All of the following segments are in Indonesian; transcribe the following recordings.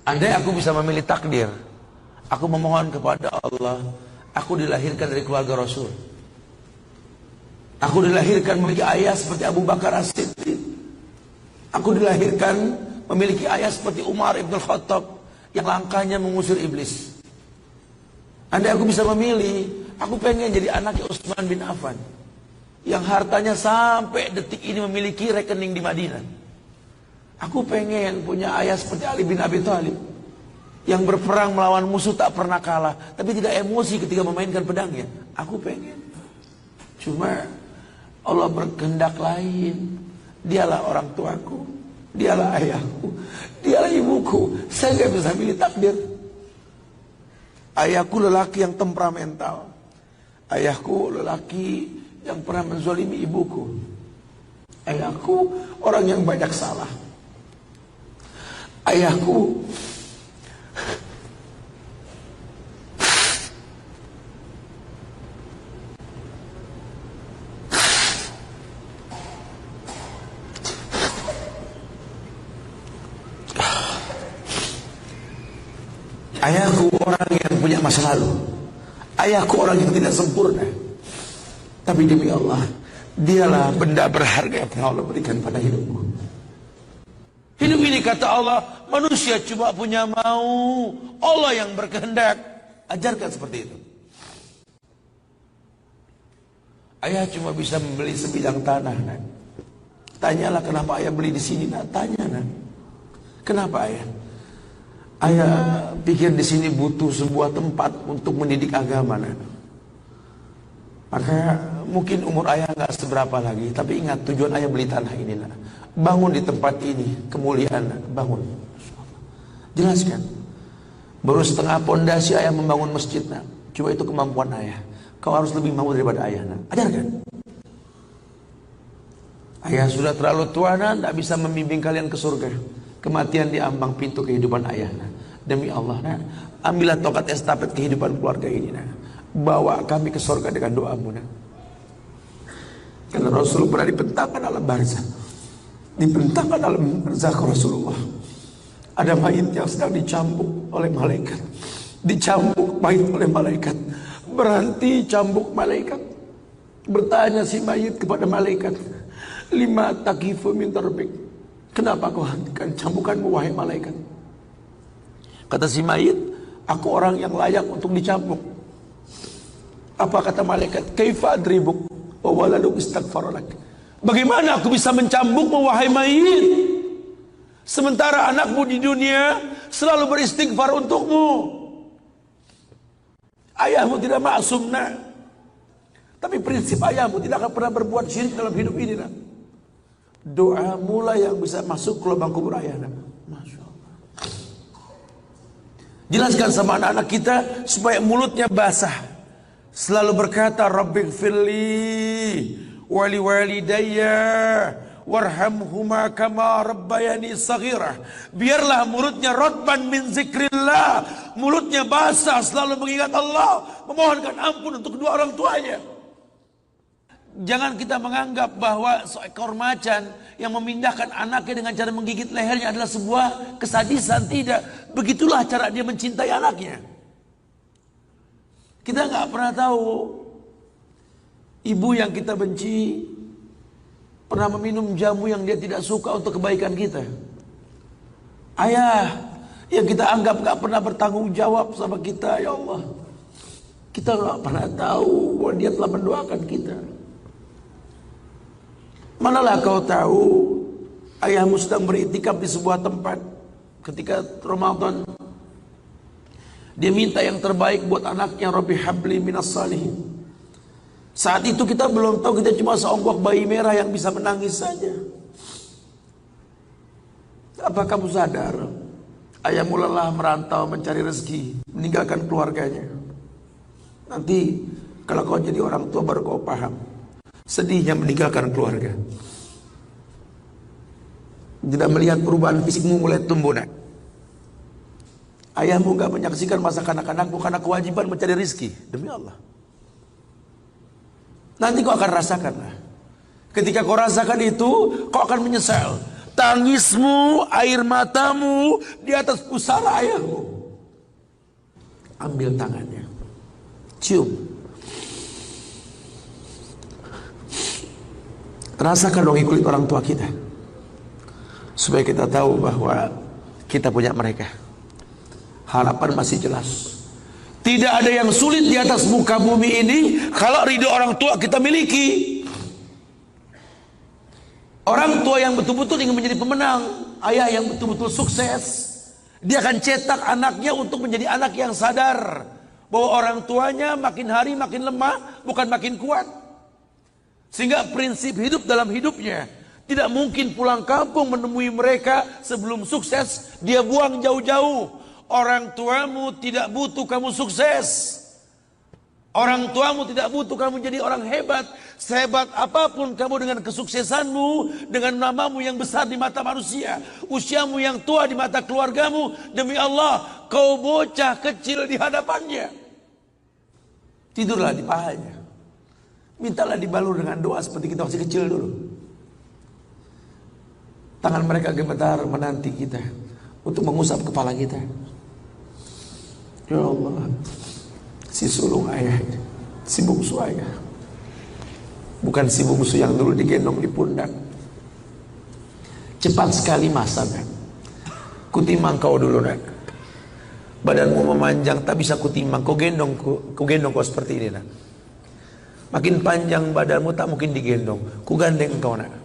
Andai aku bisa memilih takdir, aku memohon kepada Allah, aku dilahirkan dari keluarga Rasul. Aku dilahirkan memiliki ayah seperti Abu Bakar As-Siddiq. Aku dilahirkan memiliki ayah seperti Umar Ibn Khattab yang langkahnya mengusir iblis. Andai aku bisa memilih, aku pengen jadi anaknya Utsman bin Affan yang hartanya sampai detik ini memiliki rekening di Madinah. Aku pengen punya ayah seperti Ali bin Abi Thalib yang berperang melawan musuh tak pernah kalah, tapi tidak emosi ketika memainkan pedangnya. Aku pengen. Cuma Allah berkehendak lain. Dialah orang tuaku, dialah ayahku, dialah ibuku. Saya nggak bisa pilih takdir. Ayahku lelaki yang temperamental, ayahku lelaki yang pernah menzalimi ibuku, ayahku orang yang banyak salah, ayahku ayahku orang yang punya masa lalu, ayahku orang yang tidak sempurna. Tapi demi Allah, dialah benda berharga yang pernah Allah berikan pada hidupku. Hidup ini kata Allah, manusia cuma punya mau, Allah yang berkehendak. Ajarkan seperti itu. Ayah cuma bisa membeli sebidang tanah, nak. Tanyalah kenapa ayah beli di sini, nak. Tanya, nak. Kenapa ayah? Ayah pikir di sini butuh sebuah tempat untuk mendidik agama, nak. Maka mungkin umur ayah nggak seberapa lagi, tapi ingat tujuan ayah beli tanah ini, nak. Bangun di tempat ini, kemuliaan, nak. Bangun. Jelaskan. Baru setengah pondasi ayah membangun masjid, nak. Cuma itu kemampuan ayah. Kau harus lebih mampu daripada ayah, nak. Ajarkan. Ayah sudah terlalu tua, nak, tak bisa membimbing kalian ke surga. Kematian di ambang pintu kehidupan ayah, nak. Demi Allah, nak. Ambillah tongkat estafet kehidupan keluarga ini, nak. Bawa kami ke surga dengan doamu, nak. Karena Rasul pernah dibentangkan alam barzah, dibentangkan alam barzah ke Rasulullah. Ada mayit yang sedang dicambuk oleh malaikat, dicambuk mayit oleh malaikat. Berhenti cambuk malaikat. Bertanya si mayit kepada malaikat, lima takifu min tarbik, kenapa kau hentikan cambukanmu wahai malaikat? Kata si mayit, aku orang yang layak untuk dicambuk. Apa kata malaikat? Kaifa adribuk wa waladuk istaghfar lak. Bagaimana aku bisa mencambukmu wahai mayit, sementara anakmu di dunia selalu beristighfar untukmu? Ayahmu tidak maksum, nak. Tapi prinsip ayahmu tidak akan pernah berbuat syirik dalam hidup ini, nak. Doa mula yang bisa masuk ke lubang kubur ayah, nak. Masya Allah. Jelaskan sama anak-anak kita supaya mulutnya basah, selalu berkata Rabbighfirli wali walidayya warhamhuma kama rabbayani saghirah. Biarlah mulutnya rotban min zikrillah, mulutnya basah selalu mengingat Allah, memohonkan ampun untuk kedua orang tuanya. Jangan kita menganggap bahwa seekor macan yang memindahkan anaknya dengan cara menggigit lehernya adalah sebuah kesadisan. Tidak, begitulah cara dia mencintai anaknya. Kita nggak pernah tahu ibu yang kita benci pernah meminum jamu yang dia tidak suka untuk kebaikan kita. Ayah yang kita anggap gak pernah bertanggung jawab sama kita, ya Allah. Kita gak pernah tahu bahwa dia telah mendoakan kita. Manalah kau tahu ayahmu sedang beriktikaf di sebuah tempat ketika Ramadan. Dia minta yang terbaik buat anaknya, Rabbi habli minas salihin. Saat itu kita belum tahu, kita cuma seonggok bayi merah yang bisa menangis saja. Apa kamu sadar? Ayahmu lelah merantau mencari rezeki, meninggalkan keluarganya. Nanti kalau kau jadi orang tua baru kau paham sedihnya meninggalkan keluarga. Tidak melihat perubahan fisikmu mulai tumbuh, nak. Ayahmu gak menyaksikan masa kanak-kanakmu karena kewajiban mencari rezeki. Demi Allah. Nanti kau akan rasakan lah. Ketika kau rasakan itu, kau akan menyesal. tangismu, air matamu di atas pusara ayahmu. Ambil tangannya, cium, rasakan dong kulit orang tua kita, supaya kita tahu bahwa kita punya mereka. Harapan masih jelas. Tidak ada yang sulit di atas muka bumi ini kalau ridho orang tua kita miliki. Orang tua yang betul-betul ingin menjadi pemenang, ayah yang betul-betul sukses, dia akan cetak anaknya untuk menjadi anak yang sadar bahwa orang tuanya makin hari makin lemah, bukan makin kuat. Sehingga prinsip hidup dalam hidupnya, tidak mungkin pulang kampung menemui mereka sebelum sukses, dia buang jauh-jauh. Orang tuamu tidak butuh kamu sukses. Orang tuamu tidak butuh kamu jadi orang hebat. Sehebat apapun kamu dengan kesuksesanmu, dengan namamu yang besar di mata manusia, usiamu yang tua di mata keluargamu, demi Allah, kau bocah kecil di hadapannya. Tidurlah di pahanya. Mintalah dibalur dengan doa seperti kita masih kecil dulu. Tangan mereka gemetar menanti kita untuk mengusap kepala kita. Ya Allah, si sulung ayah, si bungsu ayah, bukan si bungsu yang dulu digendong di pundak. Cepat sekali masa, nak. Kutimang kau dulu, nak. Badanmu memanjang, tak bisa kutimang. Kau gendong kau seperti ini, nak. Makin panjang badanmu tak mungkin digendong. Ku gandeng engkau, nak.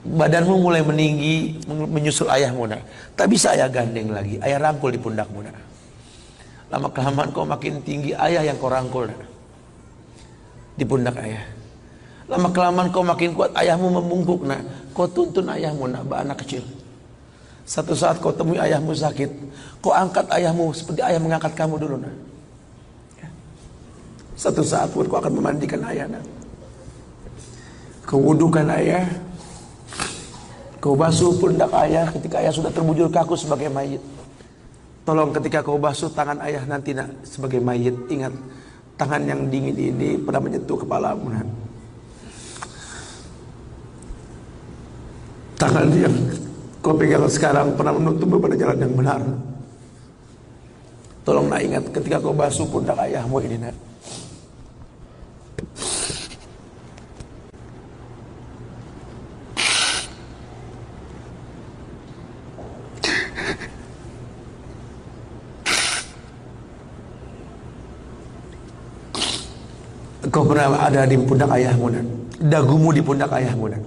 Badanmu mulai meninggi, menyusul ayahmu, nak. Tak bisa ayah gandeng lagi. Ayah rangkul di pundakmu, nak. Lama kelamaan kau makin tinggi, ayah yang kau rangkul, nak. Di pundak ayah. Lama kelamaan kau makin kuat, ayahmu membungkuk, nak. Kau tuntun ayahmu, nak, anak kecil. Satu saat kau temui ayahmu sakit, kau angkat ayahmu seperti ayah mengangkat kamu dulu, nak. Satu saat pun kau akan memandikan ayah, nak. Kau wudukan ayah. Kau basuh pundak ayah ketika ayah sudah terbujur kaku sebagai mayit. Tolong ketika kau basuh tangan ayah nanti, nak, sebagai mayit, ingat tangan yang dingin ini pernah menyentuh kepalamu, nak. Tangan yang kau pegang sekarang pernah menuntutmu pada jalan yang benar. Tolong, nak, ingat ketika kau basuh pundak ayahmu ini, nak. Kau pernah ada di pundak ayahmu, nak. Dagumu di pundak ayahmu, nak.